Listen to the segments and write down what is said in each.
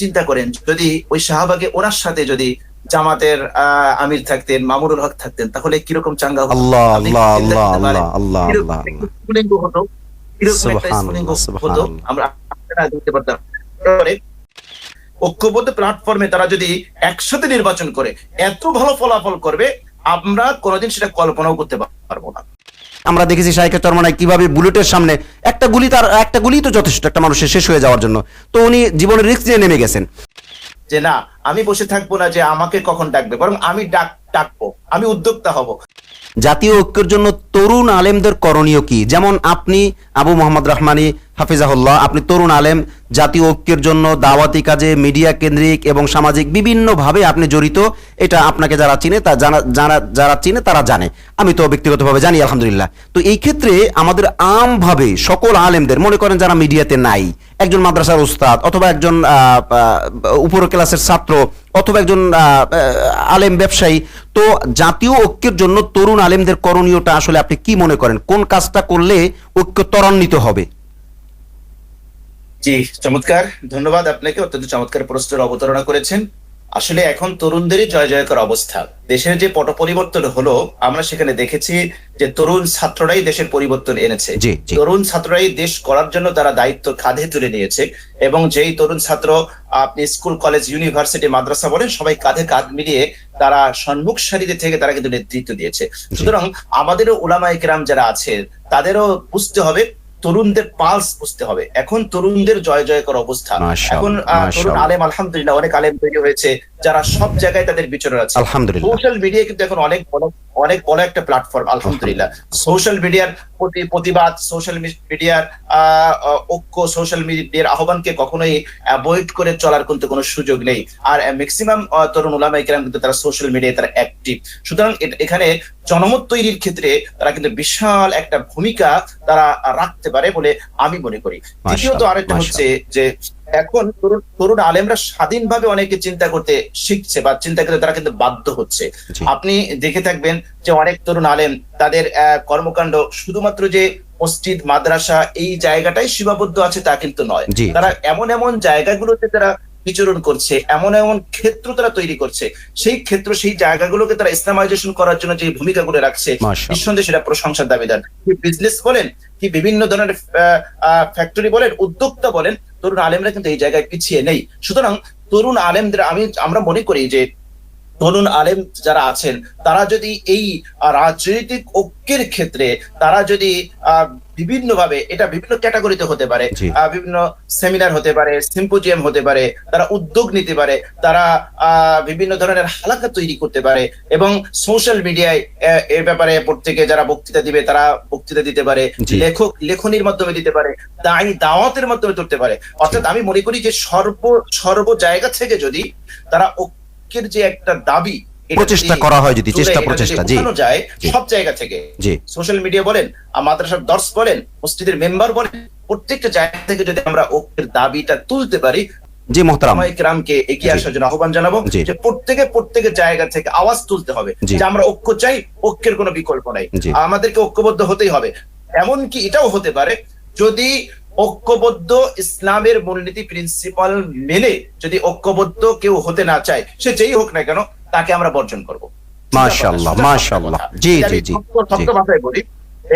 চিন্তা করেন যদি ওই শাহবাগে ওনার সাথে যদি জামাতের আমির থাকতেন, মামুনুল হক থাকতেন, তাহলে কিরকম চাঙ্গা হতো, আল্লাহ আপনি আল্লাহ চিন্তা আল্লাহ করতে পারেন। আল্লাহ আল্লাহ কিরকম আল্লাহ একটা স্ফুলিঙ্গ হতো, কিরকম একটা স্ফুলিঙ্গ সুবহানাল্লাহ হতো, সুবহানাল্লাহ। আমরা দেখতে পারতাম। তারপরে ঐক্যবদ্ধ প্ল্যাটফর্মে তারা যদি একসাথে নির্বাচন করে এত ভালো ফলাফল করবে, আমরা কোনোদিন সেটা কল্পনাও করতে পারবো না। আমরা দেখেছি শাইখে চরমনায় কিভাবে বুলেটের সামনে একটা গুলি তো যথেষ্ট একটা মানুষের শেষ হয়ে যাওয়ার জন্য, তো উনি জীবনের রিস্ক নিয়ে নেমে গেছেন। যে না, আমি বসে থাকবো না যে আমাকে কখন ডাকবে, বরং আমি ডাকবো, আমি উদ্যোক্তা হব। জাতীয় ঐক্যের জন্য তরুণ আলেমদের করণীয় কি? যেমন আপনি আবু মোহাম্মদ রহমানী হাফিজাহুল্লাহ, আপনি তরুণ আলেম, জাতীয় ঐক্যের জন্য দাওয়াতি কাজে মিডিয়া কেন্দ্রিক এবং সামাজিক বিভিন্নভাবে আপনি জড়িত। এটা আপনাকে যারা চিনে যারা চিনে তারা জানে, আমি তো ব্যক্তিগতভাবে জানি আলহামদুলিল্লাহ। তো এই ক্ষেত্রে আমাদের আমভাবে সকল আলেমদের, মনে করেন যারা মিডিয়াতে নাই, একজন মাদ্রাসার উস্তাদ অথবা একজন উপর ক্লাসের ছাত্র অথবা একজন আলেম ব্যবসায়ী, তো জাতীয় ঐক্যের জন্য তরুণ আলেমদের করণীয়টা আসলে আপনি কি মনে করেন? কোন কাজটা করলে ঐক্য ত্বরান্বিত হবে? জি, চমৎকার, ধন্যবাদ আপনাকে, অত্যন্ত চমৎকার প্রশ্নের অবতারণা করেছেন। আসলে এখন তরুণদেরই জয় জয়কার অবস্থা। দেশের যে পট পরিবর্তন হলো, আমরা সেখানে দেখেছি যে তরুণ ছাত্ররাই দেশের পরিবর্তন এনেছে। তরুণ ছাত্ররাই দেশ করার জন্য তারা দায়িত্ব কাঁধে তুলে নিয়েছে, এবং যেই তরুণ ছাত্র, আপনি স্কুল, কলেজ, ইউনিভার্সিটি, মাদ্রাসা বলেন, সবাই কাঁধে কাঁধ মিলিয়ে তারা সম্মুখ সারিতে থেকে তারা কিন্তু নেতৃত্ব দিয়েছে। সুতরাং আমাদেরও উলামায়ে কেরাম যারা আছে তাদেরও বুঝতে হবে, তরুণদের পালস বুঝতে হবে। এখন তরুণদের জয় জয়কর অবস্থা। এখন তরুণ আলেম আলহামদুলিল্লাহ অনেক আলেম তৈরি হয়েছে যারা সব জায়গায় তাদের বিচরণ আছে। সোশ্যাল মিডিয়া কিন্তু এখন অনেক বড় একটা প্ল্যাটফর্ম আলহামদুলিল্লাহ। সোশ্যাল মিডিয়ার প্রতিবাদ, সোশ্যাল মিডিয়ার ঐক্য, সোশ্যাল মিডিয়ার আহ্বানকে কখনোই অ্যাভয়েড করে চলার কিন্তু কোনো সুযোগ নেই। আর ম্যাক্সিমাম তরুণ উলামায়ে কেরাম কিন্তু তারা সোশ্যাল মিডিয়ায় তারা অ্যাক্টিভ। সুতরাং এখানে জনমত তৈরির ক্ষেত্রে তারা কিন্তু বিশাল একটা ভূমিকা তারা রাখতে পারে বলে আমি মনে করি। দ্বিতীয়ত আরেকটা হচ্ছে যে এখন তরুণ আলেমরা স্বাধীনভাবে অনেকে চিন্তা করতে শিখছে বা চিন্তা করতে তারা কিন্তু বাধ্য হচ্ছে। আপনি দেখে থাকবেন যে অনেক তরুণ আলেম তাদের কর্মকাণ্ড শুধুমাত্র যে মসজিদ, মাদ্রাসা এই জায়গাটাই সীমাবদ্ধ আছে তা কিন্তু নয়। তারা এমন এমন জায়গাগুলোতে তারা বিচরণ করছে, এমন এমন ক্ষেত্র তারা তৈরি করছে, সেই ক্ষেত্র, সেই জায়গাগুলোকে তারা ইসলামাইজেশন করার জন্য যে ভূমিকাগুলো রাখছে, নিঃসন্দেহে সেটা প্রশংসার দাবিদার। কি বিজনেস বলেন, কি বিভিন্ন ধরনের ফ্যাক্টরি বলেন, উদ্যোক্তা বলেন, তরুণ আলেমরা কিন্তু এই জায়গায় পিছিয়ে নেই। সুতরাং তরুণ আলেমদের আমরা মনে করি যে তরুণ আলেম যারা আছেন তারা যদি এই রাজনৈতিক ঐক্যের ক্ষেত্রে তারা যদি বিভিন্নভাবে, এটা বিভিন্ন ক্যাটাগরিতে হতে পারে, বিভিন্ন সেমিনার হতে পারে, সিম্পোজিয়াম হতে পারে, তারা উদ্যোগ নিতে পারে, তারা বিভিন্ন ধরনের হালাকা তৈরি করতে পারে, এবং সোশ্যাল মিডিয়ায় এর ব্যাপারে প্রত্যেকে যারা বক্তৃতা দিবে তারা বক্তৃতা দিতে পারে, লেখনির মাধ্যমে দিতে পারে, দাওয়াতের মাধ্যমে করতে পারে। অর্থাৎ আমি মনে করি যে সর্ব জায়গা থেকে যদি তারা ঐক্যের যে একটা দাবি প্রচেষ্টা করা হয়, যদি প্রচেষ্টা যায় সব জায়গা থেকে, সোশ্যাল মিডিয়া বলেন, মাদ্রাসার দর্শ বলেন, মসজিদের মেম্বার বলেন, প্রত্যেকটা জায়গা থেকে যদি আমরা ঐক্যের দাবিটা তুলতে পারি, জি মোহতারাম, কেরামকে এগিয়ে আসার জন্য আহ্বান জানাবো যে প্রত্যেকের জায়গা থেকে আওয়াজ তুলতে হবে যে আমরা ঐক্য চাই, ঐক্যের কোনো বিকল্প নাই, আমাদেরকে ঐক্যবদ্ধ হতেই হবে। এমনকি এটাও হতে পারে যদি ঐক্যবদ্ধ ইসলামের মূলনীতি প্রিন্সিপাল মেনে যদি ঐক্যবদ্ধ কেউ হতে না চায়, সে যেই হোক না কেন, তাকে আমরা বর্জন করবো। মাশাআল্লাহ মাশাআল্লাহ, জি জি জি, সত্য ভাষায় বলি।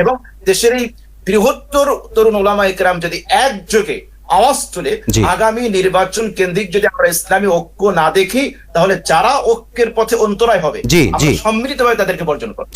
এবং দেশের এই বৃহত্তর তরুণ উলামায়ে কেরাম যদি একযোগে আওয়াজ তুলে আগামী নির্বাচন কেন্দ্রিক যদি আমরা ইসলামী ঐক্য না দেখি, তাহলে যারা ঐক্যের পথে অন্তরায় হবে সম্মিলিতভাবে তাদেরকে বর্জন করবো,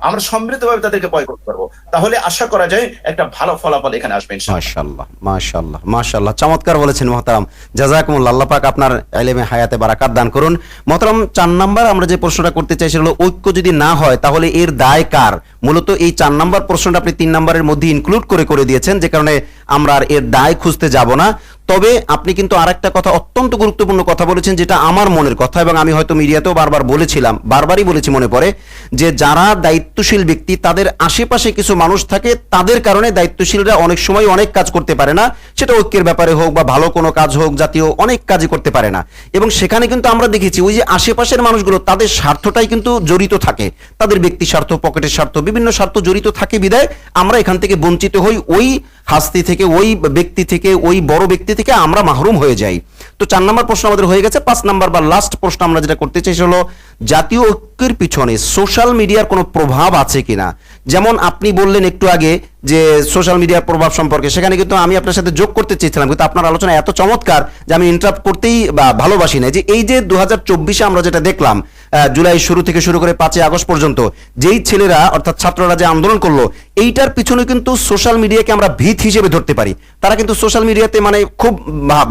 আমরা সম্মিলিতভাবে তাদেরকে বয়কট করবো। তাহলে আশা করা যায় একটা ভালো ফলাফল এখানে আসবে ইনশাআল্লাহ। মাশাআল্লাহ মাশাআল্লাহ মাশাআল্লাহ, চমৎকার বলেছেন মোহতারাম, জাযাকুমুল্লাহ, আল্লাহ পাক আপনার ইলমে হায়াতে বারাকাত দান করুন। মোহতারাম, 4 নাম্বার আমরা যে প্রশ্নটা করতে চাই সেটা হলো ঐক্য যদি না হয় তাহলে এর দায় কার? মূলত এই 4 নাম্বার প্রশ্নটা আপনি 3 নাম্বারের মধ্যে ইনক্লুড করে দিয়েছেন, যে কারণে আমরা আর এর দায় খুঁজতে যাব না। তবে আপনি কিন্তু আরেকটা কথা, অত্যন্ত গুরুত্বপূর্ণ কথা বলেছেন, যেটা আমার মনের কথা, এবং আমি হয়তো মিডিয়াতেও বারবারই বলেছি মনে পড়ে, যে যারা দায়িত্বশীল ব্যক্তি তাদের আশেপাশে কিছু মানুষ থাকে, তাদের কারণে দায়িত্বশীলরা অনেক সময় অনেক কাজ করতে পারে না, সেটা ঐক্যের ব্যাপারে হোক বা ভালো কোনো কাজ হোক, জাতীয় অনেক কাজই করতে পারে না। এবং সেখানে কিন্তু আমরা দেখেছি ওই যে আশেপাশের মানুষগুলো, তাদের স্বার্থটাই কিন্তু জড়িত থাকে, তাদের ব্যক্তি স্বার্থ, পকেটের স্বার্থ, বিভিন্ন স্বার্থ জড়িত থাকে, বিদায় আমরা এখান থেকে বঞ্চিত হই, ওই হাস্তি থেকে, ওই ব্যক্তি থেকে, ওই বড় ব্যক্তি থেকে আমরা মাহরুম হয়ে যাই। তো তো 4 নম্বর প্রশ্ন আমাদের হয়ে গেছে। 5 নম্বর বা লাস্ট প্রশ্ন আমরা যেটা করতে চাই সেটা হলো জাতীয় ঐক্যের পিছনে সোশ্যাল মিডিয়ার কোনো প্রভাব আছে কিনা। যেমন আপনি বললেন একটু আগে যে সোশ্যাল মিডিয়ার প্রভাব সম্পর্কে, সেখানে কিন্তু আমি আপনার সাথে যোগ করতে চেয়েছিলাম, কিন্তু আপনার আলোচনা এত চমৎকার যে আমি ইন্টারাপ্ট করতেই বা ভালোবাসি না। যে এই যে 2024-এ আমরা যেটা দেখলাম জুলাই শুরু থেকে শুরু করে 5ই আগস্ট পর্যন্ত যেই ছেলেরা অর্থাৎ ছাত্ররা যে আন্দোলন করলো, এইটার পিছনে কিন্তু সোশ্যাল মিডিয়াকে আমরা ভিত হিসেবে ধরতে পারি। তারা কিন্তু সোশ্যাল মিডিয়াতে মানে খুব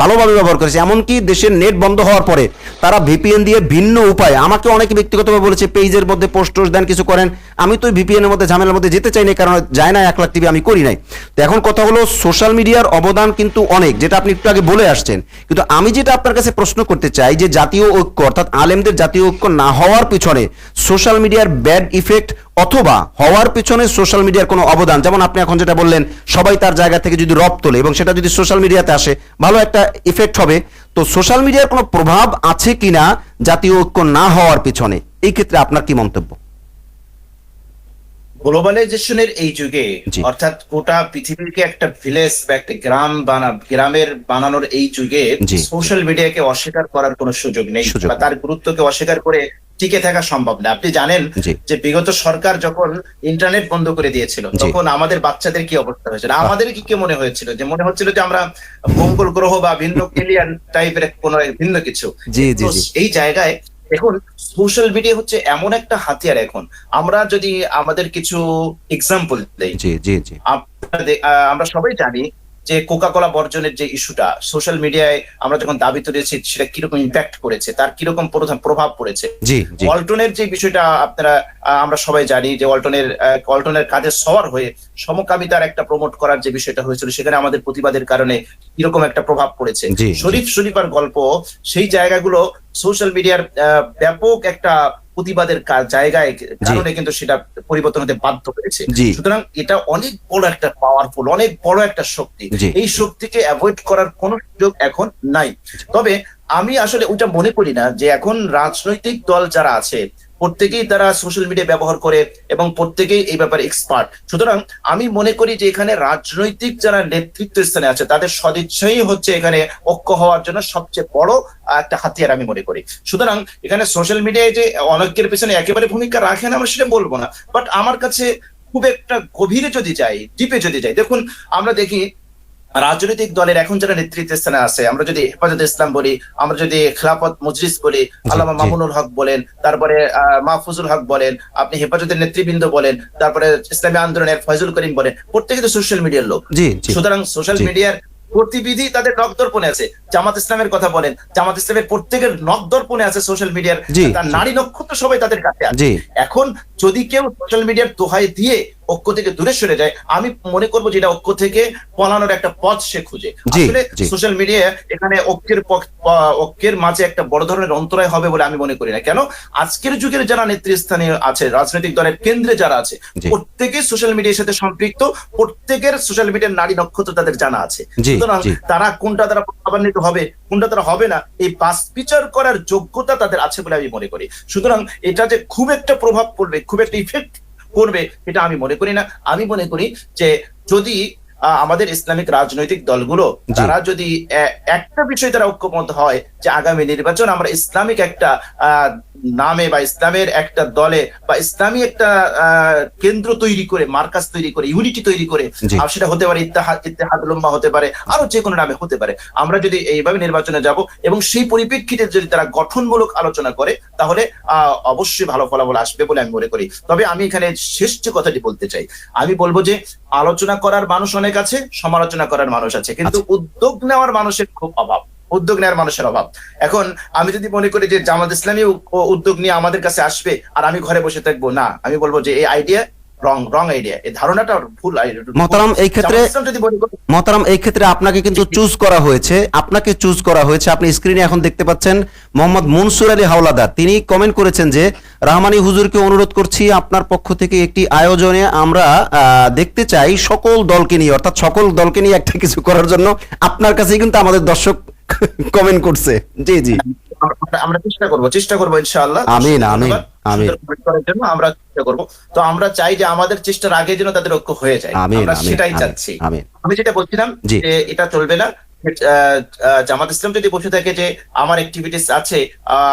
ভালোভাবে ব্যবহার করেছে, এমনকি দেশের নেট বন্ধ হওয়ার পরে তারা ভিপিএন দিয়ে ভিন্ন উপায়ে, আমাকে অনেকে ব্যক্তিগতভাবে বলেছে পেজের মধ্যে পোস্ট দেন, কিছু করেন। আমি তো ভিপিএন এর মধ্যে ঝামেলার মধ্যে যেতে চাই না, কারণ যায় না 1 লাখ টিভি আমি করি নাই। তো এখন কথা হলো সোশ্যাল মিডিয়ার অবদান কিন্তু অনেক, যেটা আপনি একটু আগে বলে আসছেন। কিন্তু আমি যেটা আপনার কাছে প্রশ্ন করতে চাই যে জাতীয় ঐক্য অর্থাৎ আলেমদের জাতীয় ঐক্য না হওয়ার পিছনে সোশ্যাল মিডিয়ার ব্যাড ইফেক্ট অথবা হওয়ার পিছনে সোশ্যাল মিডিয়ার কোনো অবদান, যেমন আপনি এখন যেটা বললেন সবাই তার জায়গা থেকে যদি রব তোলে এবং সেটা যদি সোশ্যাল মিডিয়াতে আসে ভালো একটা ইফেক্ট হবে। তো সোশ্যাল মিডিয়ার কোনো প্রভাব আছে কিনা জাতীয় ঐক্য না হওয়ার পিছনে, এই ক্ষেত্রে আপনার কি মন্তব্য? গ্লোবালাইজেশনের এই যুগে, জি। অর্থাৎ গোটা পৃথিবীকে একটা ভিলেজ বা একটা গ্রামের বানানোর এই যুগে জি। সোশ্যাল মিডিয়াকে অস্বীকার করার কোনো সুযোগ নেই, সুযোগ বা তার গুরুত্বকে অস্বীকার করে টিকে থাকা সম্ভব না। আপনি জানেন জি। যে বিগত সরকার যখন ইন্টারনেট বন্ধ করে দিয়েছিল, জি। তখন আমাদের বাচ্চাদের কি অবস্থা হয়েছিল, আমাদের কি মনে হয়েছিল, যে মনে হচ্ছিল যে আমরা মঙ্গল গ্রহ বা ভিন্ন এলিয়ান টাইপের কোনো ভিন্ন কিছু। জি, জি, তো জি। এই জায়গায় এখন সোশ্যাল মিডিয়া হচ্ছে এমন একটা হাতিয়ার। এখন আমরা যদি আমাদের কিছু এক্সাম্পল দেই, জি জি জি আমরা সবাই জানি যে কোকা কোলা বর্জনের যে ইস্যুটা সোশ্যাল মিডিয়ায় আমরা যখন দাবি তুলেছি, সেটা কিরকম ইম্প্যাক্ট করেছে, তার কিরকম প্রভাব পড়েছে। জি জি ওয়ালটনের যে বিষয়টা আপনারা আমরা সবাই জানি যে ওয়ালটনের কাজের সওয়ার হয়ে সমকামিতার একটা প্রমোট করার যে বিষয়টা হয়েছিল, সেখানে আমাদের প্রতিবাদের কারণে কিরকম একটা প্রভাব পড়েছে। জি, শরীফার গল্প, সেই জায়গাগুলো সোশ্যাল মিডিয়ার ব্যাপক একটা প্রতিবাদের জায়গায় কারণে কিন্তু সেটা পরিবর্তন হতে বাধ্য হয়েছে। জি। সুতরাং এটা অনেক বড় একটা পাওয়ারফুল, অনেক বড় একটা শক্তি। জি। এই শক্তিকে অ্যাভয়েড করার কোনো সুযোগ এখন নাই। তবে আমি আসলে ওটা মনে করি না যে এখন রাজনৈতিক দল যারা আছে প্রত্যেকেই তারা সোশ্যাল মিডিয়া ব্যবহার করে এবং প্রত্যেকেই এই ব্যাপারে এক্সপার্ট। সুতরাং আমি মনে করি যে এখানে রাজনৈতিক যারা নেতৃত্ব স্থানে আছে তাদের সদিচ্ছাই হচ্ছে এখানে ঐক্য হওয়ার জন্য সবচেয়ে বড় একটা হাতিয়ার আমি মনে করি। সুতরাং এখানে সোশ্যাল মিডিয়ায় যে অনেকের পেছনে একেবারে ভূমিকা রাখে না, আমরা সেটা বলবো না, বাট আমার কাছে খুব একটা গভীরে যদি যাই, ডিপে যদি যাই, দেখুন আমরা দেখি রাজনৈতিক দলের এখন যারা নেতৃত্ব স্থানে আছে, আমরা যদি হেফাজতে ইসলাম বলি, আমরা যদি খেলাফত মজলিস বলি, আল্লামা মামুনুল হক বলেন, তারপরে মাহফুজুল হক বলেন, আপনি হেফাজতের নেতৃবৃন্দ বলেন, তারপরে ইসলামী আন্দোলনের ফয়জুল করিম বলেন, প্রত্যেকে তো সোশ্যাল মিডিয়ার লোক। জি জি সুতরাং সোশ্যাল জি। মিডিয়ার গতিবিধি তাদের নখদর্পণে আছে। জামাত ইসলামের কথা বলেন, জামাত ইসলামের প্রত্যেকের নখদর্পণে আছে সোশ্যাল মিডিয়ার, জি, তার জি। নারী নক্ষত্র সবাই তাদের কাছে আছে। জি। এখন যদি কেউ সোশ্যাল মিডিয়ার দোহাই দিয়ে ঐক্য থেকে দূরে সরে যায়, আমি মনে করবো যে এটা ঐক্য থেকে পলানোর একটা পথ সে খুঁজে। জি, আসলে জি। সোশ্যাল মিডিয়া এখানে ঐক্যের মাঝে একটা বড় ধরনের অন্তরায় হবে বলে আমি মনে করি না। কেন, আজকের যুগের যারা নেতৃস্থানে আছে, রাজনৈতিক দলের কেন্দ্রে যারা আছে, জি। প্রত্যেকেই সোশ্যাল মিডিয়ার সাথে সম্পৃক্ত, প্রত্যেকের সোশ্যাল মিডিয়ার নারী নক্ষত্র তাদের জানা আছে। জি, সুতরাং জি। তারা কোনটা তারা প্রভাবান্বিত হবে, কোনটা তারা হবে না, এই বাস বিচার করার যোগ্যতা তাদের আছে বলে আমি মনে করি। সুতরাং এটা যে খুব একটা প্রভাব পড়বে, খুব একটা ইফেক্ট করবে, এটা আমি মনে করি না। আমি মনে করি যে যদি আমাদের ইসলামিক রাজনৈতিক দলগুলো জি। তারা যদি একটা বিষয় তারা ঐক্যমত হয় যে আগামী নির্বাচন আমরা ইসলামিক একটা নামে বা ইসলামের একটা দলে বা ইসলামী একটা কেন্দ্র তৈরি করে, মার্কাজ তৈরি করে, ইউনিটি তৈরি করে, জি। আর সেটা হতে পারে ইত্তেহাদুল উম্মাহ হতে পারে, আরো যে কোনো নামে হতে পারে, আমরা যদি এইভাবে নির্বাচনে যাব এবং সেই পরিপ্রেক্ষিতে যদি তারা গঠনমূলক আলোচনা করে, তাহলে অবশ্যই ভালো ফলাফল আসবে বলে আমি মনে করি। তবে আমি এখানে শেষ যে কথাটি বলতে চাই, আমি বলবো যে আলোচনা করার মানুষ অনেক আছে, সমালোচনা করার মানুষ আছে, কিন্তু উদ্যোগ নেওয়ার মানুষের খুব অভাব, উদ্যোগ নেওয়ার মানুষের অভাব। এখন আমি যদি মনে করি যে জামাত ইসলামী উদ্যোগ নিয়ে আমাদের কাছে আসবে আর আমি ঘরে বসে থাকবো, না, আমি বলবো যে এই আইডিয়া রং আইডিয়া, এই ধারণাটা ভুল। মহতারাম এই ক্ষেত্রে যদি মনে করি, মহতারাম এই ক্ষেত্রে আপনাকে কিন্তু চুজ করা হয়েছে, আপনি স্ক্রিনে এখন দেখতে পাচ্ছেন মোহাম্মদ মনসুর আলী হাওলাদার, তিনি কমেন্ট করেছেন যে রহমানী হুজুরকে অনুরোধ করছি আপনার পক্ষ থেকে একটি আয়োজনে আমরা দেখতে চাই সকল দলকে নিয়ে, অর্থাৎ সকল দলকে নিয়ে একটা কিছু করার জন্য আপনার কাছেই কিন্তু আমাদের দর্শক কমেন্ট করছে। জি জি, আমরা চেষ্টা করবো ইনশাআল্লাহ। আমিন আমিন আমিন করার জন্য আমরা চেষ্টা করবো। তো আমরা চাই যে আমাদের চেষ্টার আগে যেন তাদের ঐক্য হয়ে যায়, আমিন আমরা আমিন সেটাই আমিন চাচ্ছি। আমিন। আমি যেটা বলছিলাম জি। যে এটা চলবে না, জামাত ইসলাম যদি বসে থাকে যে আমার অ্যাক্টিভিটিস আছে,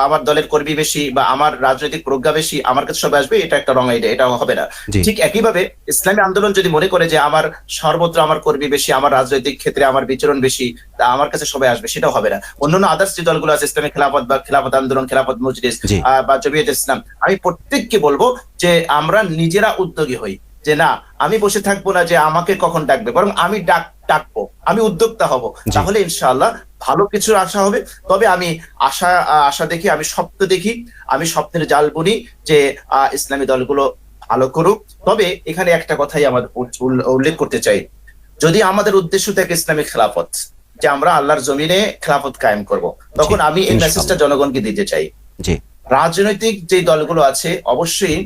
আমার দলের কর্মী বেশি বা আমার রাজনৈতিক প্রজ্ঞা বেশি, আমার কাছে সবাই আসবে, এটা একটা রং আইডিয়া, এটা হবে না। জি ঠিক একইভাবে ইসলামী আন্দোলন যদি মনে করে যে আমার সর্বত্র আমার কর্মী বেশি, আমার রাজনৈতিক ক্ষেত্রে আমার বিচরণ বেশি, তা আমার কাছে সবাই আসবে, সেটাও হবে না। অন্যান্য আদার্স যে দলগুলো আছে, ইসলামী খেলাফত বা খেলাফত আন্দোলন, খেলাফত মজলিস জি বা জমিয়ত ইসলাম, আমি প্রত্যেককে বলবো যে আমরা নিজেরা উদ্যোগী হই, যে না আমি বসে থাকবো না যে আমাকে কখন ডাকবে, বরং আমি ডাকবো, আমি উদ্যোক্তা হব, জি তাহলে ইনশাআল্লাহ ভালো কিছুর আশা হবে। তবে আমি আশা দেখি, আমি স্বপ্ন দেখি, আমি স্বপ্নের জাল বুনি যে ইসলামী দলগুলো ভালো করুক। তবে এখানে একটা কথাই আমাদের উল্লেখ করতে চাই, যদি আমাদের উদ্দেশ্য থাকে ইসলামিক খেলাফত, যে আমরা আল্লাহর জমিনে খেলাফত কায়েম করব, তখন জি আমি এই মেসেজটা ইনশাআল্লাহ জনগণকে দিতে চাই। জি রাজনৈতিক যে দলগুলো আছে অবশ্যই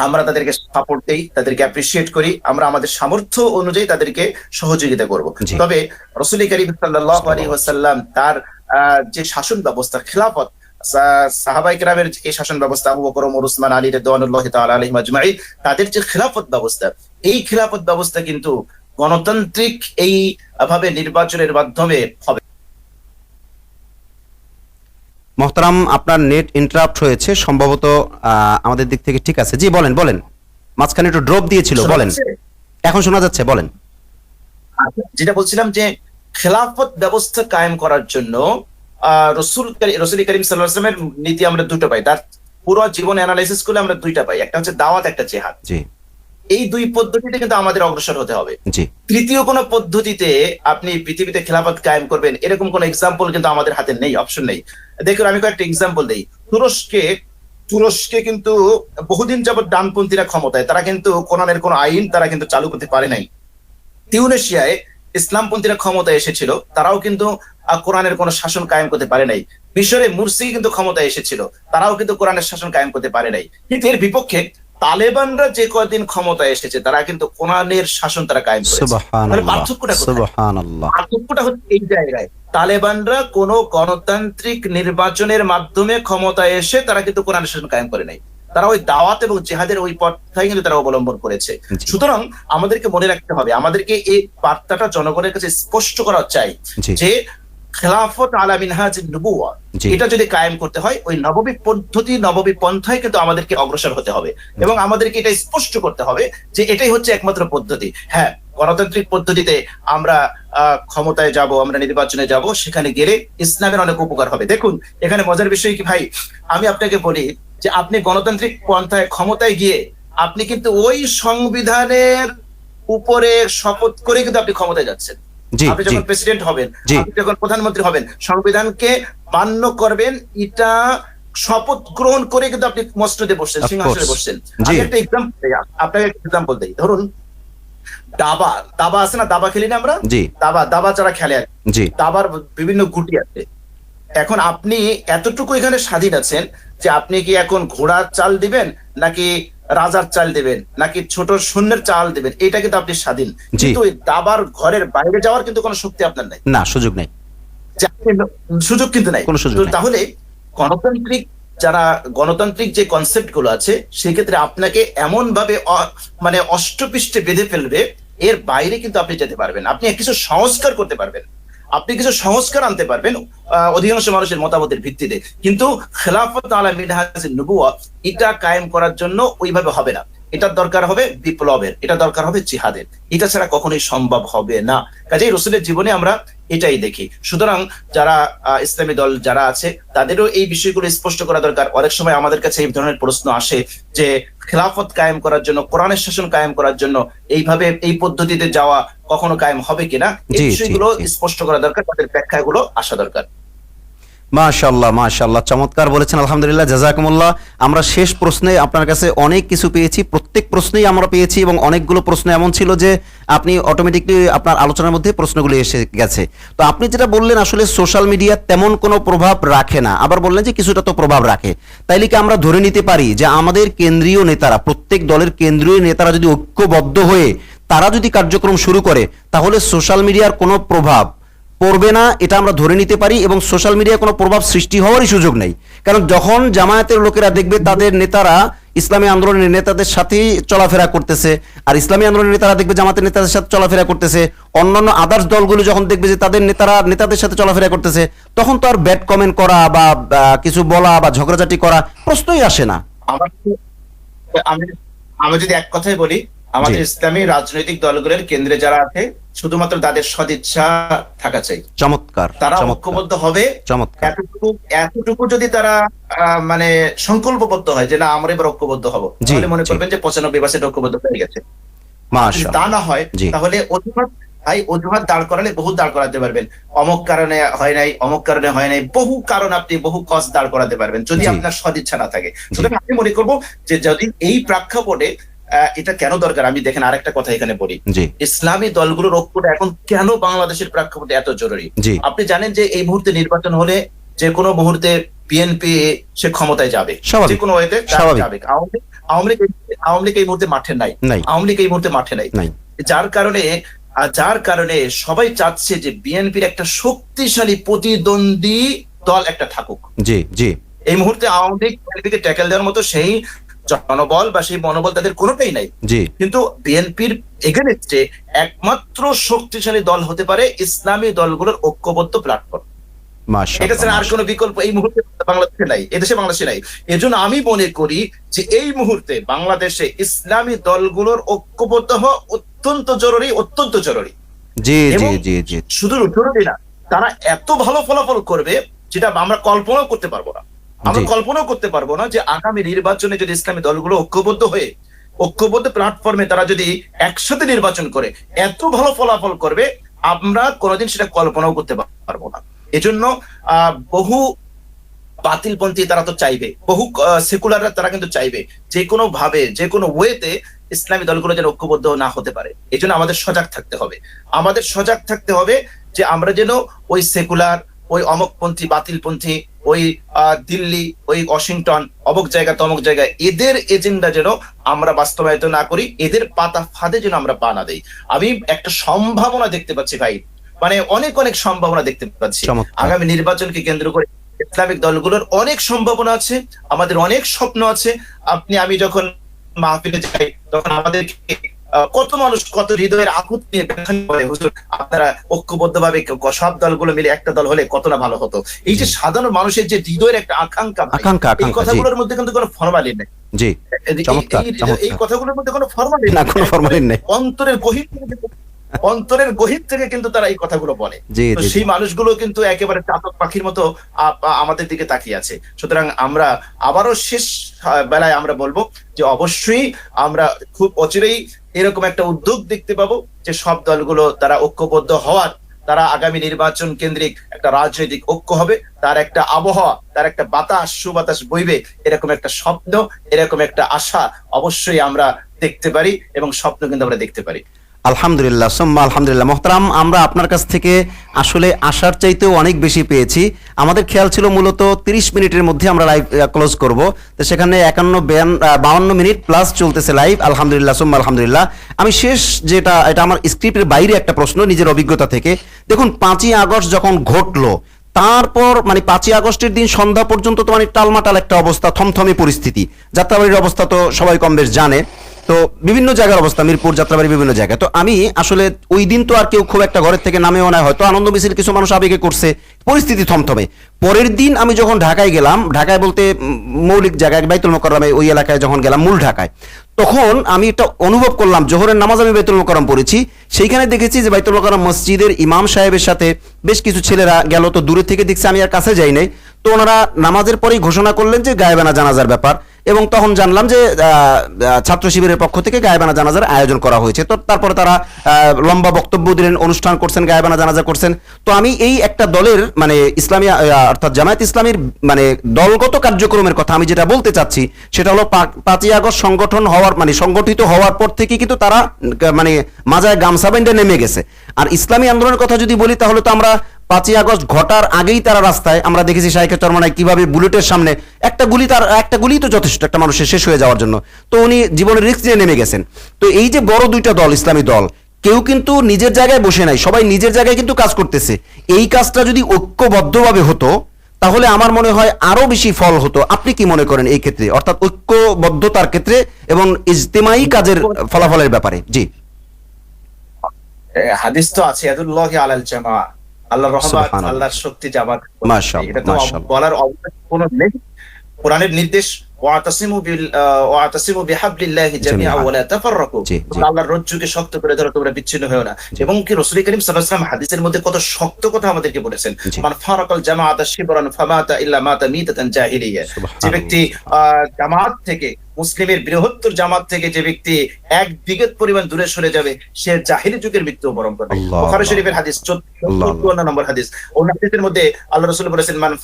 আমরা তাদেরকে সাপোর্ট দেই, তাদেরকে অ্যাপ্রিসিয়েট করি, আমরা আমাদের সামর্থ্য অনুযায়ী তাদেরকে সহযোগিতা করব। জি তবে রাসূল করিম সাল্লাল্লাহু আলাইহি ওয়াসাল্লাম তার যে শাসন ব্যবস্থা খেলাফত, সাহাবায়ে কেরামের যে শাসন ব্যবস্থা, আবু বকর, ওমর, উসমান, আলী রাদিয়াল্লাহু তাআলা আলাইহিম আজমাইন, তাদের যে খেলাফত ব্যবস্থা, এই খেলাফত ব্যবস্থা কিন্তু গণতান্ত্রিক এই ভাবে নির্বাচনের মাধ্যমে হবে। মোহতারাম, আপনার নেট ইন্টারাপ্ট হয়েছে সম্ভবত, আমাদের দিক থেকে ঠিক আছে। জি বলেন বলেন, মাঝখানে একটু ড্রপ দিয়েছিল, শোনা বলেন। যাচ্ছে? এখন শোনা যাচ্ছে, বলেন। যেটা বলছিলাম যে খেলাফত ব্যবস্থা কায়েম করার জন্য রসুল করিম সাল্লাল্লাহু আলাইহি ওয়াসাল্লামের নীতি আমরা দুটো পাই, তার পুরো জীবন অ্যানালাইসিস করলে আমরা দুইটা পাই, একটা হচ্ছে দাওয়াত, একটা জিহাদ। জি এই দুই পদ্ধতিতে কিন্তু আমাদের অগ্রসর হতে হবে। জি তৃতীয় কোন পদ্ধতিতে আপনি পৃথিবীতে খেলাফত কায়েম করবেন এরকম কোন এক্সাম্পল কিন্তু আমাদের হাতে নেই, অপশন নেই। দেখুন আমি কয়েকটা এক্সাম্পল দেই। তুরস্কে কিন্তু বহুদিন যাবত ডানপন্থীরা ক্ষমতায়, তারা কিন্তু কোরআনের কোন আইন তারা কিন্তু চালু করতে পারে নাই। তিউনেশিয়ায় ইসলামপন্থীরা ক্ষমতায় এসেছিল, তারাও কিন্তু কোরআনের কোন শাসন কায়েম করতে পারে নাই। মিশরে মুরসি কিন্তু ক্ষমতায় এসেছিল, তারাও কিন্তু কোরআনের শাসন কায়েম করতে পারে নাই। কিন্তু এর বিপক্ষে তালেবানরা যে কয়দিন ক্ষমতায় এসেছে, তারা কিন্তু কোরআনের শাসন তারা কায়েম করেছে। তাহলে সুবহানাল্লাহ পার্থক্যটা কোথায়? সুবহানাল্লাহ। পার্থক্যটা হচ্ছে এই জায়গায়, তালেবানরা কোন গণতান্ত্রিক নির্বাচনের মাধ্যমে ক্ষমতায় এসে তারা কিন্তু কোরআনের শাসন কায়েম করে নাই, তারা ওই দাওয়াত এবং জিহাদের ওই পথটাই কিন্তু তারা অবলম্বন করেছে। জি সুতরাং আমাদেরকে মনে রাখতে হবে, আমাদেরকে এই বার্তাটা জনগণের কাছে স্পষ্ট করা চাই জি যে খেলাফত আলা মিনহাজ নবুওয়া, জি এটা যদি কায়েম করতে হয় ওই নববী পদ্ধতি, নববী পন্থায় কিন্তু আমাদেরকে অগ্রসর হতে হবে, এবং আমাদেরকে এটা স্পষ্ট করতে হবে যে এটাই হচ্ছে একমাত্র পদ্ধতি। হ্যাঁ, গণতান্ত্রিক পদ্ধতিতে আমরা ক্ষমতায় যাব, আমরা নির্বাচনে যাব, সেখানে গেলে ইসলামের অনেক উপকার হবে। দেখুন এখানে মজার বিষয় কি ভাই, আমি আপনাকে বলি যে আপনি গণতান্ত্রিক পন্থায় ক্ষমতায় গিয়ে আপনি কিন্তু ওই সংবিধানের উপরে শপথ করে কিন্তু আপনি ক্ষমতায় যাচ্ছেন। জি আপনি জি যখন প্রেসিডেন্ট হবেন, জি আপনি যখন প্রধানমন্ত্রী হবেন, সংবিধানকে মান্য করবেন, এটা শপথ গ্রহণ করে কিন্তু আপনি মসনদে বসছেন, Of সিংহাসনে course. বসছেন। জি আমি একটা এক্সাম্পল দিই, আপনাকে এক্সাম্পল দিই। ধরুন দাবা আছে না, দাবা খেলি না আমরা, জি দাবা যারা খেলে আর কি, জি দাবার বিভিন্ন গুটি আছে। এখন আপনি এতটুকু এখানে স্বাধীন আছেন যে আপনি কি এখন ঘোড়ার চাল দিবেন, নাকি রাজার চাল দিবেন, নাকি ছোট সৈন্যের চাল দিবেন, এটা কিন্তু আপনি স্বাধীন। জি কিন্তু ওই দাবার ঘরের বাইরে যাওয়ার কিন্তু কোনো শক্তি আপনার নাই, না, সুযোগ নেই, সুযোগ কিন্তু নাই। কোনো সুযোগ তো নেই। তাহলে গণতান্ত্রিক যে কনসেপ্ট গুলো আছে, সেক্ষেত্রে আপনাকে এমন ভাবে মানে অষ্টপৃষ্ঠে বেঁধে ফেলবে, এর বাইরে কিন্তু আপনি যেতে পারবেন। আপনি কিছু সংস্কার করতে পারবেন, আপনি কিছু সংস্কার আনতে পারবেন অধিকাংশ মানুষের মতামতের ভিত্তিতে, কিন্তু খেলাফত আলা মিনহাজ নবুওয়া এটা কায়েম করার জন্য ওইভাবে হবে না। এটার দরকার হবে বিপ্লবের, এটা দরকার হবে জিহাদের, এটা ছাড়া কখনোই সম্ভব হবে না। কাজেই রসুলের জীবনে আমরা এটাই দেখি। সুতরাং যারা ইসলামী দল যারা আছে, তাদেরও এই বিষয়গুলো স্পষ্ট করা দরকার। অনেক সময় আমাদের কাছে এই ধরনের প্রশ্ন আসে যে খেলাফত কায়েম করার জন্য, কোরআনের শাসন কায়েম করার জন্য এইভাবে এই পদ্ধতিতে যাওয়া কখনো কায়েম হবে কিনা, এই জি জি বিষয়গুলো জি স্পষ্ট করা দরকার, তাদের ব্যাখ্যাগুলো আসা দরকার। মাশাআল্লাহ মাশাআল্লাহ, চমৎকার বলেছেন, আলহামদুলিল্লাহ, জাযাকুমুল্লাহ। আমরা শেষ প্রশ্নে আপনার কাছে অনেক কিছু পেয়েছি, প্রত্যেক প্রশ্নেই আমরা পেয়েছি, এবং অনেকগুলো প্রশ্ন এমন ছিল যে আপনি অটোমেটিকলি আপনার আলোচনার মধ্যে প্রশ্নগুলো এসে গেছে। তো আপনি যেটা বললেন, আসলে সোশ্যাল মিডিয়া তেমন কোনো প্রভাব রাখে না, আবার বললেন যে কিছুটা তো প্রভাব রাখে। তাইলে কি আমরা ধরে নিতে পারি যে আমাদের কেন্দ্রীয় নেতারা, প্রত্যেক দলের কেন্দ্রীয় নেতারা যদি ঐক্যবদ্ধ হয়ে তারা যদি কার্যক্রম শুরু করে, তাহলে সোশ্যাল মিডিয়ার কোনো প্রভাব পড়বে না, এটা আমরা ধরে নিতে পারি, এবং সোশ্যাল মিডিয়ায় কোনো প্রভাব সৃষ্টি হওয়ারই সুযোগ নেই। কারণ যখন জামায়াতের লোকেরা দেখবে তাদের নেতারা ইসলামী আন্দোলনের নেতাদের সাথেই চলাফেরা করতেছে, আর ইসলামী আন্দোলনের নেতারা দেখবে জামাতের নেতাদের সাথে চলাফেরা করতেছে, অন্যান্য আদার্স দলগুলো যখন দেখবে যে তাদের নেতারা নেতাদের সাথে চলাফেরা করতেছে, তখন তো আর ব্যাড কমেন্ট করা বা কিছু বলা বা ঝগড়াঝাটি করা প্রশ্নই আসে না। আমার আমি আমি যদি এক কথাই বলি, আমাদের ইসলামী রাজনৈতিক দলগুলোর কেন্দ্রে যারা আছে শুধুমাত্র তাদের সদিচ্ছা থাকা চাই। চমৎকার, তারা ঐক্যবদ্ধ হবে, চমৎকার। এতটুকু যদি তারা মানে সংকল্পবদ্ধ হয় যে না আমরা এবার ঐক্যবদ্ধ হব, তাহলে মনে করবেন যে 95% ঐক্যবদ্ধ হয়ে গেছে। তা না হয় তাহলে অজুহাত দাঁড় করালে বহু দাঁড় করাতে পারবেন, অমুক কারণে হয় নাই, অমুক কারণে হয় নাই, বহু কারণ আপনি বহু কজ দাঁড় করাতে পারবেন যদি আপনার সদিচ্ছা না থাকে। সুতরাং আমি মনে করবো যে যদি এই প্রেক্ষাপটে এটা কেন দরকার, আমি দেখেন আরেকটা কথা এখানে বলি, ইসলামী দলগুলোর ঐক্যটা এখন কেন বাংলাদেশের প্রেক্ষাপটে এত জরুরি। আপনি জানেন যে এই মুহূর্তে নির্বাচন হলে যে কোনো মুহূর্তে বিএনপি সে ক্ষমতায় যাবে, যে কোনো ওয়েতে যাবে। আওয়ামী লীগ এই মুহূর্তে মাঠে নাই, আওয়ামী লীগ এই মুহূর্তে মাঠে নাই, যার কারণে সবাই চাচ্ছে যে বিএনপির একটা শক্তিশালী প্রতিদ্বন্দ্বী দল একটা থাকুক। এই মুহূর্তে আওয়ামী লীগ বিএনপিকে ট্যাকেল দেওয়ার মতো সেই জনবল বা সেই মনোবল তাদের কোনোটাই নাই। কিন্তু বিএনপির এগেইনস্টে একমাত্র শক্তিশালী দল হতে পারে ইসলামী দলগুলোর ঐক্যবদ্ধ প্ল্যাটফর্ম। এটা ছাড়া আর কোনো বিকল্প এই মুহূর্তে বাংলাদেশে নাই, এদেশে বাংলাদেশে নাই। এজন্য আমি মনে করি যে এই মুহূর্তে বাংলাদেশে ইসলামী দলগুলোর ঐক্যবদ্ধ হওয়া অত্যন্ত জরুরি, অত্যন্ত জরুরি। শুধু জরুরি না, তারা এত ভালো ফলাফল করবে যেটা আমরা কল্পনাও করতে পারবো না। আমরা কল্পনাও করতে পারবো না যে আগামী নির্বাচনে যদি ইসলামী দলগুলো ঐক্যবদ্ধ হয়ে ঐক্যবদ্ধ প্ল্যাটফর্মে তারা যদি একসাথে নির্বাচন করে এত ভালো ফলাফল করবে, আমরা কোনোদিন সেটা কল্পনাও করতে পারবো না। এজন্য বহু বাতিলপন্থী তারা তো চাইবে, বহু সেকুলাররা তারা কিন্তু চাইবে যে কোনো ভাবে যে কোনো ওয়েতে ইসলামী দলগুলো যেন ঐক্যবদ্ধ না হতে পারে। এই জন্য আমাদের সজাগ থাকতে হবে, আমাদের সজাগ থাকতে হবে যে আমরা যেন ওই সেকুলার, ওই অমকপন্থী, বাতিলপন্থী, ওই দিল্লি, ওই ওয়াশিংটন, অমুক জায়গা তমক জায়গায় এদের এজেন্ডা যেন আমরা বাস্তবায়িত না করি, এদের পাতা ফাঁদে যেন আমরা পা না দেই। আমি একটা সম্ভাবনা দেখতে পাচ্ছি ভাই, মানে অনেক অনেক সম্ভাবনা দেখতে পাচ্ছি আগামী নির্বাচনকে কেন্দ্র করে। ইসলামিক দলগুলোর অনেক সম্ভাবনা আছে, আমাদের অনেক স্বপ্ন আছে। আমি যখন মাহফিলে যাই তখন আমাদেরকে কত মানুষ কত হৃদয়ের আকুত নিয়ে বলে, হুজুর আপনারা ঐক্যবদ্ধ ভাবে সব দলগুলো মিলে একটা দল হলে কত না ভালো হতো। এই যে সাধারণ মানুষের যে হৃদয়ের একটা আকাঙ্ক্ষা, এই কথাগুলোর মধ্যে কিন্তু কোনো ফরমালিন নেই। এই কথাগুলোর মধ্যে কোনো ফরমালিন নেই, অন্তরের গহীর থেকে কিন্তু তারা এই কথাগুলো বলে। সেই মানুষগুলো কিন্তু একেবারে চাতক পাখির মতো আমাদের দিকে তাকিয়ে আছে। সুতরাং আমরা আবারও শেষ বেলায় আমরা বলবো যে অবশ্যই আমরা খুব অচিরেই এরকম একটা উদ্যোগ দেখতে পাবো যে সব দলগুলো তারা ঐক্যবদ্ধ হওয়ার, তারা আগামী নির্বাচন কেন্দ্রিক একটা রাজনৈতিক ঐক্য হবে, তার একটা আবহাওয়া, তার একটা বাতাস, সুবাতাস বইবে, এরকম একটা স্বপ্ন, এরকম একটা আশা অবশ্যই আমরা দেখতে পারি এবং স্বপ্ন কিন্তু আমরা দেখতে পারি। আলহামদুলিল্লাহ, সুম্মা আলহামদুলিল্লাহ। মোহতারাম, আমরা আপনার কাছ থেকে আসলে আশার চাইতেও অনেক বেশি পেয়েছি। আমাদের খেয়াল ছিল মূলত 30 মিনিটের মধ্যে আমরা লাইভ ক্লোজ করব, তো সেখানে 52 মিনিট প্লাস চলতেছে লাইভ। আলহামদুলিল্লাহ, সুম্মা আলহামদুলিল্লাহ। আমি শেষ যেটা, এটা আমার স্ক্রিপ্টের বাইরে একটা প্রশ্ন নিজের অভিজ্ঞতা থেকে। দেখুন 5ই আগস্ট যখন ঘটলো, তারপর মানে 5ই আগস্টের দিন সন্ধ্যা পর্যন্ত তো মানে টালমাটাল একটা অবস্থা, থমথমে পরিস্থিতি। যাত্রাবাড়ির অবস্থা তো সবাই কম বেশ জানে, তো বিভিন্ন জায়গার অবস্থা, মিরপুর, যাত্রাবাড়ি, বিভিন্ন জায়গায়। তো আমি আসলে ওই দিন তো আর কেউ খুব একটা ঘরের থেকে নামেও না, হয়তো আনন্দ মিছিল কিছু মানুষ আবেগে করছে, পরিস্থিতি থমথমে। পরের দিন আমি যখন ঢাকায় গেলাম, ঢাকায় বলতে মৌলিক জায়গায় বাইতুল মোকাররমে ওই এলাকায় যখন গেলাম, মূল ঢাকায়, তখন আমি একটা অনুভব করলাম, জোহরের নামাজ আমি বাইতুল মোকাররম পড়েছি, সেইখানে দেখেছি যে বাইতুল মোকাররম মসজিদের ইমাম সাহেবের সাথে বেশ কিছু ছেলেরা গেল, তো দূরে থেকে দেখছি, আমি আর কাছে যাই নাই। তো ওনারা নামাজের পরেই ঘোষণা করলেন যে গায়েবানা জানাজার ব্যাপার, এবং তখন জানলাম যে ছাত্র শিবিরের পক্ষ থেকে গায়েবানা জানাজার আয়োজন করা হয়েছে। তো তারপরে তারা লম্বা বক্তব্য দিলেন, অনুষ্ঠান করছেন, গায়েবানা জানাজা করছেন। তো আমি এই একটা দলের মানে ইসলামী অর্থাৎ জামায়াত ইসলামীর মানে দলগত কার্যক্রমের কথা আমি যেটা বলতে চাচ্ছি সেটা হলো 5ই আগস্ট সংগঠন হওয়ার মানে সংগঠিত হওয়ার পর থেকে কিন্তু তারা মানে মাজায় গামছা বেঁধে নেমে গেছে। আর ইসলামী আন্দোলনের কথা যদি বলি তাহলে তো আমরা 5ই আগস্ট ঘটার আগেই তারা রাস্তায়, আমরা দেখেছি শাইখে চরমনায় কিভাবে বুলেটের সামনে একটা গুলি তো যথেষ্ট একটা মানুষের শেষ হয়ে যাওয়ার জন্য, তো উনি জীবনের রিস্ক নিয়ে নেমে গেছেন। তো এই যে বড় দুইটা দল, ইসলামী দল, কেউ কিন্তু নিজের জায়গায় বসে নাই, সবাই নিজের জায়গায় কিন্তু কাজ করতেছে। এই কাজটা যদি ঐক্যবদ্ধভাবে হতো তাহলে আমার মনে হয় আরো বেশি ফল হতো। আপনি কি মনে করেন এই ক্ষেত্রে, অর্থাৎ ঐক্যবদ্ধতার ক্ষেত্রে এবং ইজতেমাই কাজের ফলাফলের ব্যাপারে? জি, হাদিস তো আছে, ইয়াদুল্লাহি আলাল জামা, আল্লাহর রহমত, সুবহানাল্লাহ। আল্লাহর শক্তি জামাত। মাশাআল্লাহ, এটা তো মাশাআল্লাহ। বলার অবকাশ কোনো নেই। কোরআনের নির্দেশ ওয়াতাসিমু বিহাবলিল্লাহি জামিআ ওয়া লা তাফাররাকু, জি, জি। আল্লাহর রজ্জুকে শক্ত করে ধরো, তোমরা বিচ্ছিন্ন হয়ো না। এবং কি রাসূল করিম সাল্লাল্লাহু আলাইহি ওয়াসাল্লাম হাদিসের মধ্যে কত শক্ত কথা আমাদেরকে বলেছেন, জি। মান ফারাকাল জামাআতা শিবরান ফামাতা ইল্লা মাতা মিতাতান জাহিলিয়া। যে সুবহানাল্লাহ, ব্যক্তি জামাত থেকে, মুসলিমের বৃহত্তর জামাত থেকে যে ব্যক্তি এক বিঘত পরিমাণ দূরে সরে যাবে, সে জাহিলি যুগের মৃত্যু বরণ করবে। আল্লাহ, বুখারী আল্লাহ। শরীফের হাদিস আল্লাহ, 54 নম্বর হাদিস। ওই হাদিসের মধ্যে আল্লাহ রাসূল বলেছেন, মান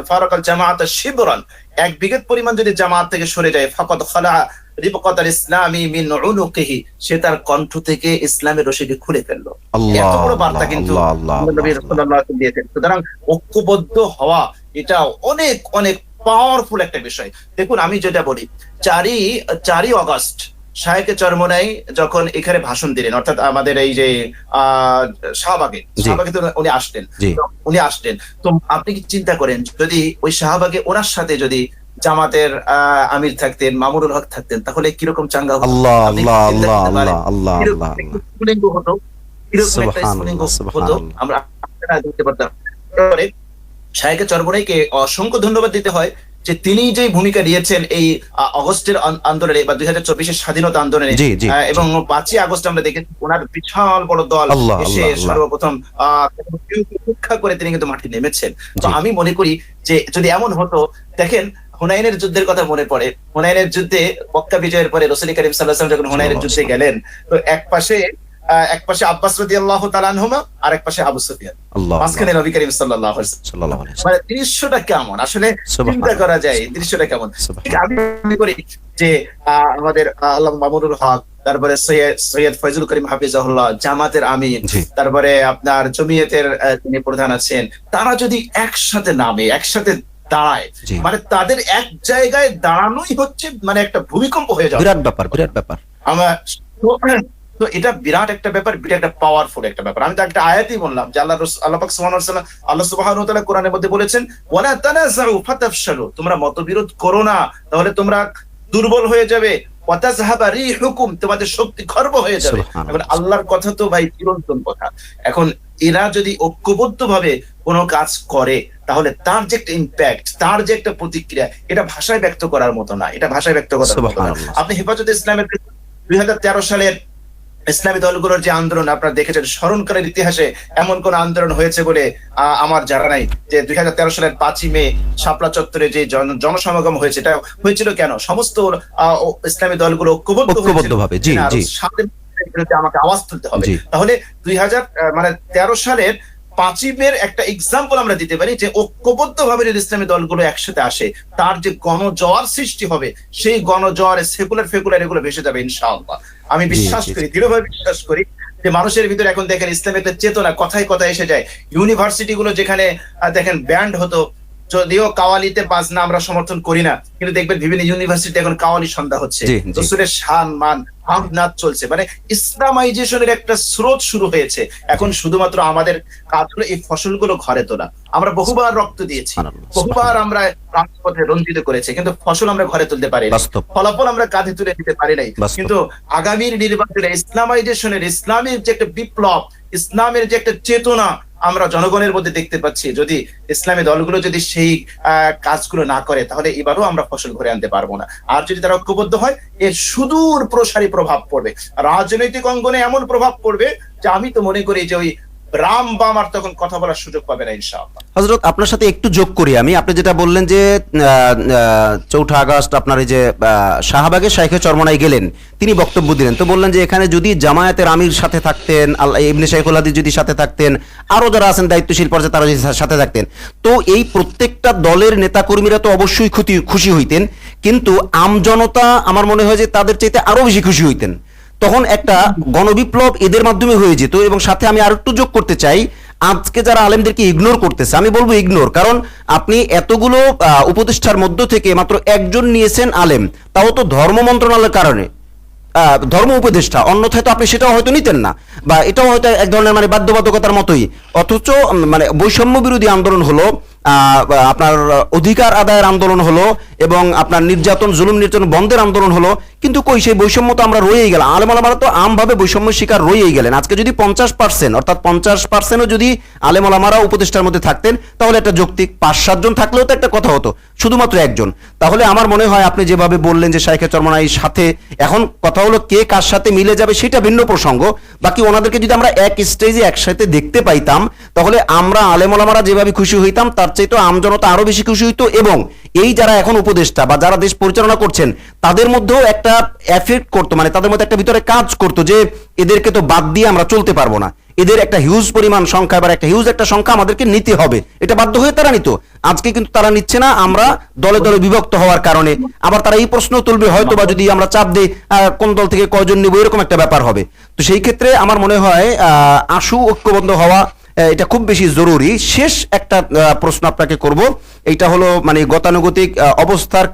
ফারাকাল জামাআতা শিবরান, এক বিঘত পরিমাণ যদি জামাত থেকে সরে যায়, ফাকাদ খালা রিবকাতাল ইসলামি মিন উনুকিহি, সে তার কণ্ঠ থেকে ইসলামের রশিকে খুলে ফেললো। আল্লাহ, এত বড় বার্তা কিন্তু আল্লাহ, আল্লাহ, নবী আল্লাহ। সাল্লাল্লাহু আলাইহি ওয়াসাল্লাম দিয়েছেন। সুতরাং ঐক্যবদ্ধ হওয়া এটা অনেক অনেক পাওয়ারফুল একটা বিষয়। দেখুন, আমি যেটা বলি, 4ই আগস্ট শায়েখে চরমোনাই যখন এখানে ভাষণ দিলেন, অর্থাৎ আমাদের এই যে শাহবাগে তো উনি আসলেন, জি। তো আপনি কি চিন্তা করেন, যদি ওই শাহবাগে ওনার সাথে যদি জামাতের আমির থাকতেন, মামুনুল হক থাকতেন, তাহলে কিরকম চাঙ্গা হতো? আল্লাহ, আপনি আল্লাহ, চিন্তা আল্লাহ, করতে পারেন? আল্লাহ, আল্লাহ, কিরকম আল্লাহ, একটা স্ফুলিঙ্গ হতো, কিরকম একটা স্ফুলিঙ্গ সুবহানাল্লাহ, হতো, সুবহানাল্লাহ। আমরা দেখতে পারতাম। তারপরে শায়েখে চরমোনাইকে অসংখ্য ধন্যবাদ দিতে হয় যে তিনি যে ভূমিকা নিয়েছেন এই আগস্টের আন্দোলনে বা 2024-এর স্বাধীনতা আন্দোলনে। জি, জি, এবং 5ই আগস্ট আমরা দেখেছি ওনার বিশাল বড় দল আল্লাহ, এসে আল্লাহ, আল্লাহ। সর্বপ্রথম উপেক্ষা করে তিনি কিন্তু মাঠে নেমেছেন। তো জি। আমি মনে করি যে যদি এমন হতো, দেখেন হুনাইনের যুদ্ধের কথা মনে পড়ে। হুনাইনের যুদ্ধে, মক্কা বিজয়ের পরে রাসূল করিম সাল্লাল্লাহু আলাইহি ওয়াসাল্লাম যখন হুনাইনের যুদ্ধে গেলেন, তো এক পাশে আব্বাস রাদিয়াল্লাহু তাআলা আনহুমা, আর এক পাশে আবু সুফিয়ান, আল্লাহ, মাঝখানে নবী করিম সাল্লাল্লাহু আলাইহি ওয়াসাল্লাম। সাল্লাল্লাহু আলাইহি মানে দৃশ্যটা কেমন আসলে সুবহানাল্লাহ। চিন্তা করা যায়, এই দৃশ্যটা কেমন। সুবহানাল্লাহ। ঠিক আমি মনে করি যে আমাদের আল্লামা মামুনুল হক, তারপরে সৈয়দ ফয়জুল করিম হাফিজাহুল্লাহ, জামাতের আমির, জি। তারপরে আপনার জমিয়তের যিনি প্রধান আছেন, তারা যদি একসাথে নামে, একসাথে দাঁড়ায়, জি। মানে তাদের এক জায়গায় দাঁড়ানোই হচ্ছে মানে একটা ভূমিকম্প হয়ে যাবে। বিরাট ব্যাপার, বিরাট ব্যাপার। আমার তো এটা বিরাট একটা ব্যাপার, বিরাট একটা পাওয়ারফুল একটা ব্যাপার। আমি তো একটা আয়াতই বললাম যে আল্লাহ পাক সুবহানাহু ওয়া তাআলা কোরআনের মধ্যে বলেছেন, ওয়ালা তানাযাউ ফাতাফশালু, তোমরা মতবিরোধ করো না, তাহলে তোমরা দুর্বল হয়ে যাবে। ওয়াতাযহাবা রিহুকুম, তোমাদের শক্তি খর্ব হয়ে যাবে। সুবহানাল্লাহ। এখন আল্লাহর কথা তো ভাই চিরন্তন কথা। এখন এরা যদি ঐক্যবদ্ধভাবে কোনো কাজ করে, তাহলে তার যে একটা ইম্প্যাক্ট, তার যে একটা প্রতিক্রিয়া, এটা ভাষায় ব্যক্ত করার মতো না, এটা ভাষায় ব্যক্ত করার মতো না। সুবহানাল্লাহ। আপনি হেফাজতে ইসলামের 2013 সালের ইসলামী দলগুলোর যে আন্দোলন আপনারা দেখেছেন, স্মরণকালের ইতিহাসে এমন কোন আন্দোলন হয়েছে বলে আমার জানা নাই। যে 2013 সালের 5ই মে শাপলা চত্বরে যে জনসমাগম হয়েছে, এটা হয়েছিল কেন? সমস্ত ইসলামী দলগুলো ঐক্যবদ্ধভাবে, জি, জি। আমাকে আওয়াজ তুলতে হবে। জি। তাহলে 2013 সালের 5ই মের একটা এক্সাম্পল আমরা দিতে পারি যে ঐক্যবদ্ধভাবে যদি ইসলামী দলগুলো একসাথে আসে, তার যে গণজোয়ার সৃষ্টি হবে, সেই গণজোয়ারে সেকুলার এগুলো ভেসে যাবে ইনশাআল্লাহ। আমি বিশ্বাস জি, জি। করি, দৃঢ়ভাবে বিশ্বাস করি যে মানুষের ভিতরে এখন দেখেন ইসলামের একটা চেতনা কথায় কথায় এসে যায়। ইউনিভার্সিটি গুলো যেখানে দেখেন ব্যান্ড হতো, যদিও কাওয়ালিতে বাজনা আমরা সমর্থন করি না, কিন্তু দেখবেন বিভিন্ন ইউনিভার্সিটি এখন কাওয়ালি সন্ধ্যা হচ্ছে, জি, জি। রাসূলের শান মান নাচ চলছে, মানে ইসলামাইজেশনের একটা স্রোত শুরু হয়েছে। এখন শুধুমাত্র আমাদের কাজ হলো এই ফসলগুলো ঘরে তোলা। আমরা বহুবার রক্ত দিয়েছি, বহুবার আমরা রাজপথে রঞ্জিত করেছি, কিন্তু ফসল আমরা ঘরে তুলতে পারি না, বাস্তব। ফলাফল আমরা কাঁধে তুলে দিতে পারি নাই। বাস্তব। কিন্তু আগামীর নির্বাচনে ইসলামাইজেশনের, ইসলামের যে একটা বিপ্লব, ইসলামের যে একটা চেতনা আমরা জনগণের মধ্যে দেখতে পাচ্ছি, যদি ইসলামী দলগুলো যদি সেই কাজগুলো না করে, তাহলে এবারও আমরা ফসল ঘরে আনতে পারবো না। আর যদি তারা ঐক্যবদ্ধ হয়, এর সুদূর প্রসারী প্রভাব পড়বে, রাজনৈতিক অঙ্গনে এমন প্রভাব পড়বে যে আমি তো মনে করি যে ওই রাম বাম আর তখন কথা বলার সুযোগ পাবে না ইনশাআল্লাহ। হযরত, আপনার সাথে একটু যোগ করি আমি। আপনি যেটা বললেন যে 4 আগস্ট আপনার এই যে শাহবাগে শাইখে চরমোনাই গেলেন, তিনি বক্তব্য দিলেন, তো বললেন যে এখানে যদি জামায়াতের আমির সাথে থাকতেন, ইবনে শাইখুল হাদিস যদি সাথে থাকতেন, আরো যারা আছেন দায়িত্বশীল পর্যায়ে তারা যদি সাথে থাকতেন, তো এই প্রত্যেকটা দলের নেতাকর্মীরা তো অবশ্যই খুশি হইতেন, কিন্তু আমজনতা আমার মনে হয় যে তাদের চাইতে আরো বেশি খুশি হইতেন। তখন একটা গণবিপ্লব এদের মাধ্যমে হয়ে যেত। এবং সাথে আমি আর একটু যোগ করতে চাই, আজকে যারা আলেমদেরকে ইগনোর করতেছে, আমি বলবো ইগনোর, কারণ আপনি এতগুলো উপদেষ্টার মধ্য থেকে মাত্র একজন নিয়েছেন আলেম, তাও তো ধর্ম মন্ত্রণালয়ের কারণে। ধর্ম উপদেষ্টা, অন্যথায় তো আপনি সেটাও হয়তো নিতেন না, বা এটাও হয়তো এক ধরনের মানে বাধ্যবাধকতার মতোই। অথচ মানে বৈষম্য বিরোধী আন্দোলন হলো, আপনার অধিকার আদায়ের আন্দোলন হলো, এবং আপনার নির্যাতন জুলুম নির্যাতন বন্ধের আন্দোলন হলো, কিন্তু কই সেই বৈষম্য তো আমরা রয়েই গেলাম। আলেম ওলামারা তো আমভাবে বৈষম্য শিকার রয়েই গেলেন। আজকে যদি 50% অর্থাৎ 50%ও যদি আলেম ওলামারা উপদেষ্টার মধ্যে থাকতেন, তাহলে একটা যৌক্তিক 5-7 জন থাকলেও তো একটা কথা হতো, শুধুমাত্র একজন। তাহলে আমার মনে হয় আপনি যেভাবে বললেন যে শাইখে চরমনাইর সাথে, এখন কথা হলো কে কার সাথে মিলে যাবে সেটা ভিন্ন প্রসঙ্গ। বাকি ওনাদেরকে যদি আমরা এক স্টেজে একসাথে দেখতে পাইতাম, তাহলে আমরা আলেম ওলামারা যেভাবে খুশি হইতাম, তার চাইতে আমজনতা আরো বেশি খুশি হইতো। এবং এই যারা এখন উপদেষ্টা বা যারা দেশ পরিচালনা করছেন, তাদের মধ্যেও একটা এফেক্ট করতো, মানে তাদের মধ্যে একটা ভিতরে কাজ করতো যে এদেরকে তো বাদ দিয়ে আমরা চলতে পারবো না, এদের একটা হিউজ পরিমাণ সংখ্যা বা একটা হিউজ একটা সংখ্যা আমাদেরকে নিতে হবে, এটা বাধ্য হয়ে তারা নিত। আজকে কিন্তু তারা নিচ্ছে না, আমরা দলে দলে বিভক্ত হওয়ার কারণে। আবার তারা এই প্রশ্ন তুলবে হয়তো বা যদি আমরা চাপ দিই কোন দল থেকে কয়জন নিব, এরকম একটা ব্যাপার হবে। তো সেই ক্ষেত্রে আমার মনে হয় আশু ঐক্যবদ্ধ হওয়া এটা খুব বেশি জরুরি। শেষ একটা প্রশ্ন আপনাকে করব, এইটা হলো মানে গতানুগতিক অবস্থার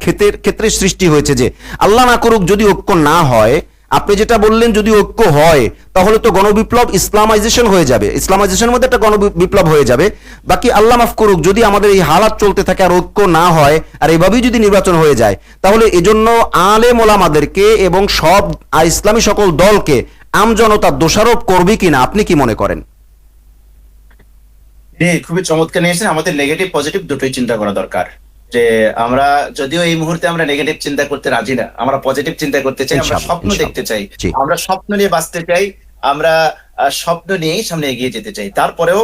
ক্ষেত্রে সৃষ্টি হয়েছে যে আল্লাহ না করুক যদি ঐক্য না হয়, আপনি যেটা বললেন যদি ঐক্য হয় তাহলে তো গণবিপ্লব ইসলামাইজেশন হয়ে যাবে, ইসলামাইজেশনের মধ্যে একটা গণবিপ্লব হয়ে যাবে। বাকি আল্লাহ মাফ করুক যদি আমাদের এই হালাত চলতে থাকে আর ঐক্য না হয়, আর এভাবেই যদি নির্বাচন হয়ে যায়, তাহলে এজন্য আলেম ওলামাদেরকে এবং সব ইসলামী সকল দলকে আমজনতা দোষারোপ করবে কিনা, আপনি কি মনে করেন? খুবই চমৎকার নিয়েছেন। আমাদের নেগেটিভ পজিটিভ দুটোই চিন্তা করা দরকার। যে আমরা যদিও এই মুহূর্তে আমরা নেগেটিভ চিন্তা করতে রাজি না, আমরা পজিটিভ চিন্তা করতে চাই, আমরা স্বপ্ন দেখতে চাই, আমরা স্বপ্ন নিয়ে বাঁচতে চাই, আমরা স্বপ্ন নিয়েই সামনে এগিয়ে যেতে চাই। তারপরেও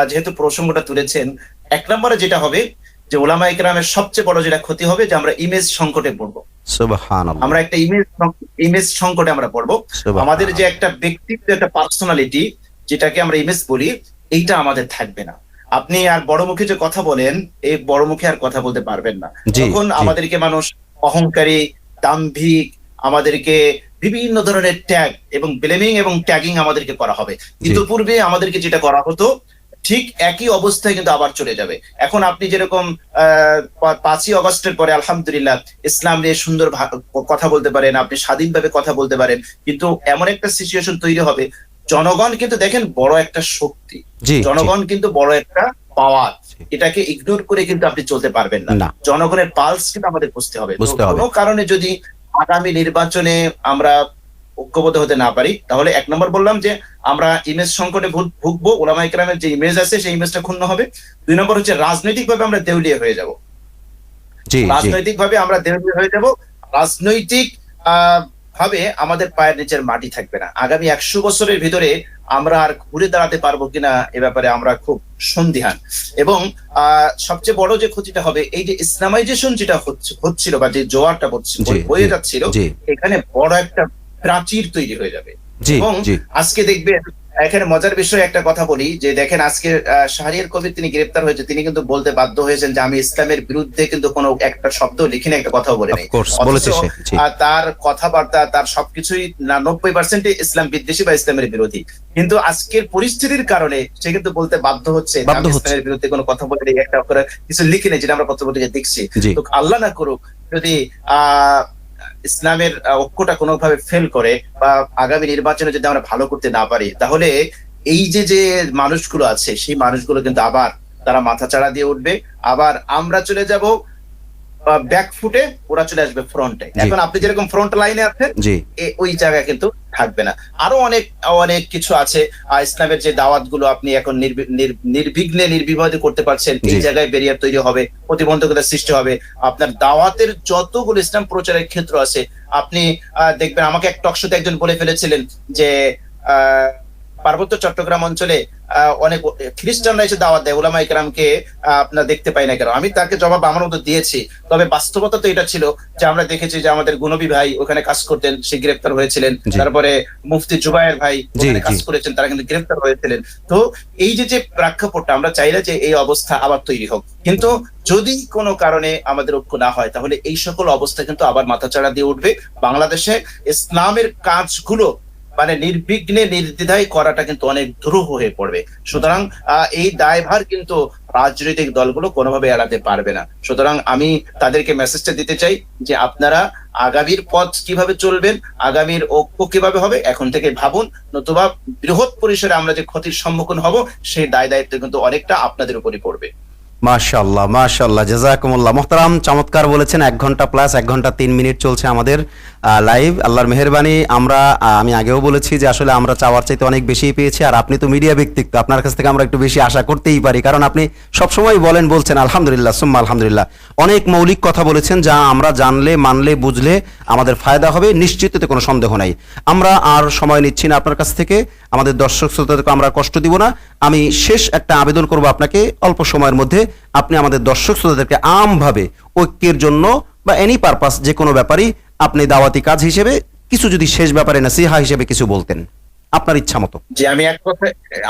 যেহেতু প্রসঙ্গটা তুলেছেন, এক নম্বরে যেটা হবে যে ওলামা ইকরামের সবচেয়ে বড় যেটা ক্ষতি হবে যে আমরা ইমেজ সংকটে পড়বো। সুবহানাল্লাহ। আমরা একটা ইমেজ সংকটে আমরা পড়বো। আমাদের যে একটা ব্যক্তিত্ব, একটা পার্সোনালিটি, যেটাকে আমরা ইমেজ বলি, এইটা আমাদের থাকবে না। আপনি আর বড় মুখে যে কথা বলেন, এই বড় মুখে আর কথা বলতে পারবেন না। তখন আমাদেরকে মানুষ অহংকারী, দাম্ভিক, আমাদেরকে বিভিন্ন ধরনের ট্যাগ এবং ব্লেমিং এবং ট্যাগিং আমাদেরকে করা হবে। কিন্তু পূর্বে আমাদেরকে যেটা করা হতো, ঠিক একই অবস্থায় কিন্তু আবার চলে যাবে। এখন আপনি যেরকম 5ই আগস্টের পরে আলহামদুলিল্লাহ ইসলাম নিয়ে সুন্দর কথা বলতে পারেন, আপনি স্বাধীনভাবে কথা বলতে পারেন, কিন্তু এমন একটা সিচুয়েশন তৈরি হবে, জনগণ কিন্তু দেখেন বড় একটা শক্তি, জনগণ কিন্তু বড় একটা পাওয়ার, এটাকে ইগনোর করে কিন্তু আপনি চলতে পারবেন না। জনগণের পালস কিন্তু আমাদের বুঝতে হবে। কোনো কারণে যদি আগামী নির্বাচনে আমরা ঐক্যবদ্ধ হতে না পারি, তাহলে এক নম্বর বললাম যে আমরা ইমেজ সংকটে ভুগবো, ওলামা ইকরামের যে ইমেজ আছে সেই ইমেজটা ক্ষুণ্ণ হবে। 2 নম্বর হচ্ছে রাজনৈতিক ভাবে আমরা দেউলিয়া হয়ে যাব, রাজনৈতিক ভাবে আমরা দেউলিয়া হয়ে যাব, রাজনৈতিক ভাবে আমাদের পায়ের নিচের মাটি থাকবে না। আগামী 100 বছরের ভিতরে আমরা আর ঘুরে দাঁড়াতে পারবো কিনা এ ব্যাপারে আমরা খুব সন্দিহান। এবং সবচেয়ে বড় যে ক্ষতিটা হবে, এই যে ইসলামাইজেশন যেটা হচ্ছিল বা যে জোয়ারটা বয়ে যাচ্ছিল, এখানে বড় একটা প্রাচীর তৈরি হয়ে যাবে। এবং আজকে দেখবেন, এখানে মজার বিষয় একটা কথা বলি যে দেখেন আজকে শাহরিয়ার কবির তিনি গ্রেপ্তার হয়েছে, তিনি কিন্তু বলতে বাধ্য হয়েছেন যে আমি ইসলামের বিরুদ্ধে কিন্তু কোনো একটা শব্দ লিখিনি, একটা কথাও বলে নাই। তার কথাবার্তা, তার সবকিছুই 90% ইসলাম বিদ্বেষী বা ইসলামের বিরোধী। কিন্তু আজকের পরিস্থিতির কারণে সে কিন্তু বলতে বাধ্য হচ্ছে আমি ইসলামের বিরুদ্ধে কোনো কথা বলে নেই, একটা করে কিছু লিখে নেই, যেটা আমরা পত্রপত্রিকায় দেখছি। তো আল্লাহ না করুক যদি ইসলামের ঐক্যটা কোনোভাবে ফেল করে বা আগামী নির্বাচনে যদি আমরা ভালো করতে না পারি, তাহলে এই যে মানুষগুলো আছে সেই মানুষগুলো কিন্তু আবার তারা মাথা চাড়া দিয়ে উঠবে, আবার আমরা চলে যাব ব্যাকফুটে, ওরা চলে আসবে ফ্রন্টে। এখন আপনি যেরকম ফ্রন্ট লাইনে আছেন, ওই জায়গায় কিন্তু থাকবে না। আরো অনেক কিছু আছে। ইসলামের যে দাওয়াত গুলো আপনি এখন নির্বিঘ্নে নির্বিবাদে করতে পারছেন, এই জায়গায় ব্যারিয়ার তৈরি হবে, প্রতিবন্ধকতার সৃষ্টি হবে। আপনার দাওয়াতের যতগুলো ইসলাম প্রচারের ক্ষেত্র আছে, আপনি দেখবেন, আমাকে এক টকশোতে একজন বলে ফেলেছিলেন যে পার্বত্য চট্টগ্রাম অঞ্চলে অনেক খ্রিস্টানরা এসে দাওয়াত দেয়, ওলামা ইকরামকে আপনার দেখতে পাই না কেন? আমি তাকে জবাব আমার মতো দিয়েছি। তবে বাস্তবতা তো এটা ছিল যে আমরা দেখেছি যে আমাদের গুনবী ভাই ওখানে কাজ করতেন, সে গ্রেফতার হয়েছিলেন। তারপরে মুফতি জুবায়ের ভাই ওখানে কাজ করেছেন, তারা কিন্তু গ্রেফতার হয়েছিলেন। তো এই যে প্রেক্ষাপটটা, আমরা চাইলে যে এই অবস্থা আবার তৈরি হোক, কিন্তু যদি কোনো কারণে আমাদের ঐক্য না হয়, তাহলে এই সকল অবস্থা কিন্তু আবার মাথাচাড়া দিয়ে উঠবে। বাংলাদেশে ইসলামের কাজগুলো মানে নির্বিঘ্নে নির্দ্বিধায় করাটা কিন্তু অনেক দুরূহ হয়ে পড়বে। সুতরাং এই দায়ভার কিন্তু রাজনৈতিক দলগুলো কোনোভাবে এড়াতে পারবে না। সুতরাং আমি তাদেরকে মেসেজটা দিতে চাই যে আপনারা আগামীর পথ কিভাবে চলবেন, আগামীর ঐক্য কিভাবে হবে এখন থেকে ভাবুন, নতুবা বৃহৎ পরিসরে আমরা যে ক্ষতির সম্মুখীন হব সেই দায় দায়িত্ব কিন্তু অনেকটা আপনাদের উপরই পড়বে। মাশাআল্লাহ, মাশাআল্লাহ, জাযাকুমুল্লাহ। মুহতারাম, চমৎকার বলেছেন। 1 ঘন্টা প্লাস 1 ঘন্টা 3 মিনিট চলছে আমাদের লাইভ। আল্লাহর মেহেরবানি। আমি আগেও বলেছি যে আসলে আমরা চাওয়ার চাইতে অনেক বেশি পেয়েছি, আর আপনি তো মিডিয়া ব্যক্তিত্ব, আপনার কাছ থেকে আমরা একটু বেশি আশা করতেই পারি, কারণ আপনি সবসময় বলছেন আলহামদুলিল্লাহ সুম্মা আলহামদুলিল্লাহ। অনেক মৌলিক কথা বলেছেন যা আমরা জানলে, মানলে, বুঝলে আমাদের ফায়দা হবে, নিশ্চিত, এতে কোনো সন্দেহ নাই। আমরা আর সময় নিচ্ছি না আপনার কাছ থেকে, আমাদের দর্শক শ্রোতাদেরকে আমরা কষ্ট দিব না। আমি শেষ একটা আবেদন করব আপনাকে, অল্প সময়ের মধ্যে আপনি আমাদের দর্শক শ্রোতাদেরকে আমভাবে ঐক্যের জন্য বা এনি পারপাস যে কোনো ব্যাপারই আপনি দাওয়াতি কাজ হিসেবে কিছু, যদি শেষ ব্যাপারে নসিহা হিসেবে কিছু বলতেন আপনার ইচ্ছা মতো। যে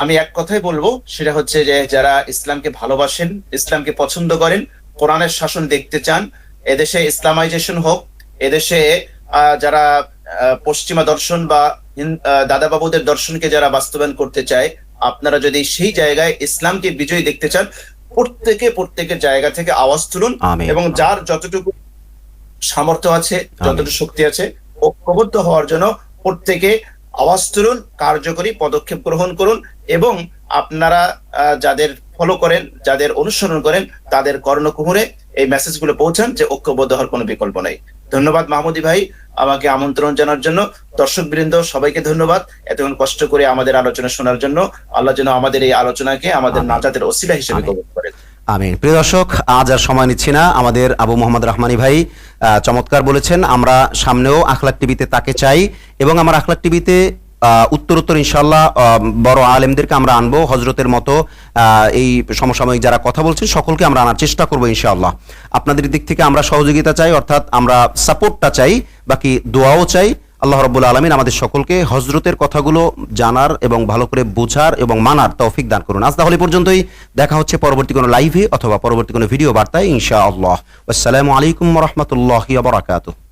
আমি এক কথাই বলবো, সেটা হচ্ছে যে যারা ইসলামকে ভালোবাসেন, ইসলামকে পছন্দ করেন, কোরআনের শাসন দেখতে চান, এদেশে ইসলামাইজেশন হোক, এদেশে যারা পশ্চিমা দর্শন বা দাদা বাবুদের দর্শনকে যারা বাস্তবায়ন করতে চায়, আপনারা যদি সেই জায়গায় ইসলামকে বিজয়ী দেখতে চান, প্রত্যেকের জায়গা থেকে আওয়াজ তুলুন এবং যার যতটুকু সামর্থ্য আছে, যতটুকু শক্তি আছে, ঐক্যবদ্ধ হওয়ার জন্য প্রত্যেকে আওয়াজ তুলুন, কার্যকরী পদক্ষেপ গ্রহণ করুন এবং আপনারা যাদের ফলো করেন, যাদের অনুসরণ করেন, তাদের কর্ণকুহরে এই মেসেজগুলো পৌঁছান যে ঐক্যবদ্ধ হওয়ার কোনো বিকল্প নাই। ধন্যবাদ মাহমুদি ভাই আমাকে আমন্ত্রণ জানার জন্য। দর্শক বৃন্দ সবাইকে ধন্যবাদ এতক্ষণ কষ্ট করে আমাদের আলোচনা শোনার জন্য। আল্লাহ যেন আমাদের এই আলোচনাকে আমাদের নাজাতের ওসিলা হিসেবে কবুল করেন। আমিন। প্রিয় দর্শক, আজ আর সময় নিচ্ছি না। আমাদের আবু মোহাম্মদ রহমানী ভাই চমৎকার বলেছেন। আমরা সামনেও আখলাক টিভিতে তাকে চাই এবং আমার আখলাক টিভিতে উত্তর ইনশাল্লাহ বড় আলেমদেরকে আমরা আনবো, হজরতের মতো এই সমসাময়িক যারা কথা বলছেন সকলকে আমরা আনার চেষ্টা করবো ইনশাআল্লাহ। আপনাদের দিক থেকে আমরা সহযোগিতা চাই, অর্থাৎ আমরা সাপোর্টটা চাই, বাকি দোয়াও চাই। আল্লাহ রাব্বুল আলামিন আমাদের সকলকে হজরতের কথাগুলো জানার এবং ভালো করে বোঝার এবং মানার তৌফিক দান করুন। আজ তাহলে পর্যন্তই, দেখা হচ্ছে পরবর্তী কোনো লাইভে অথবা পরবর্তী কোনো ভিডিও বার্তায় ইনশাআল্লাহ। আসসালামু আলাইকুম ওয়া রাহমাতুল্লাহি ওয়া বারাকাতুহু।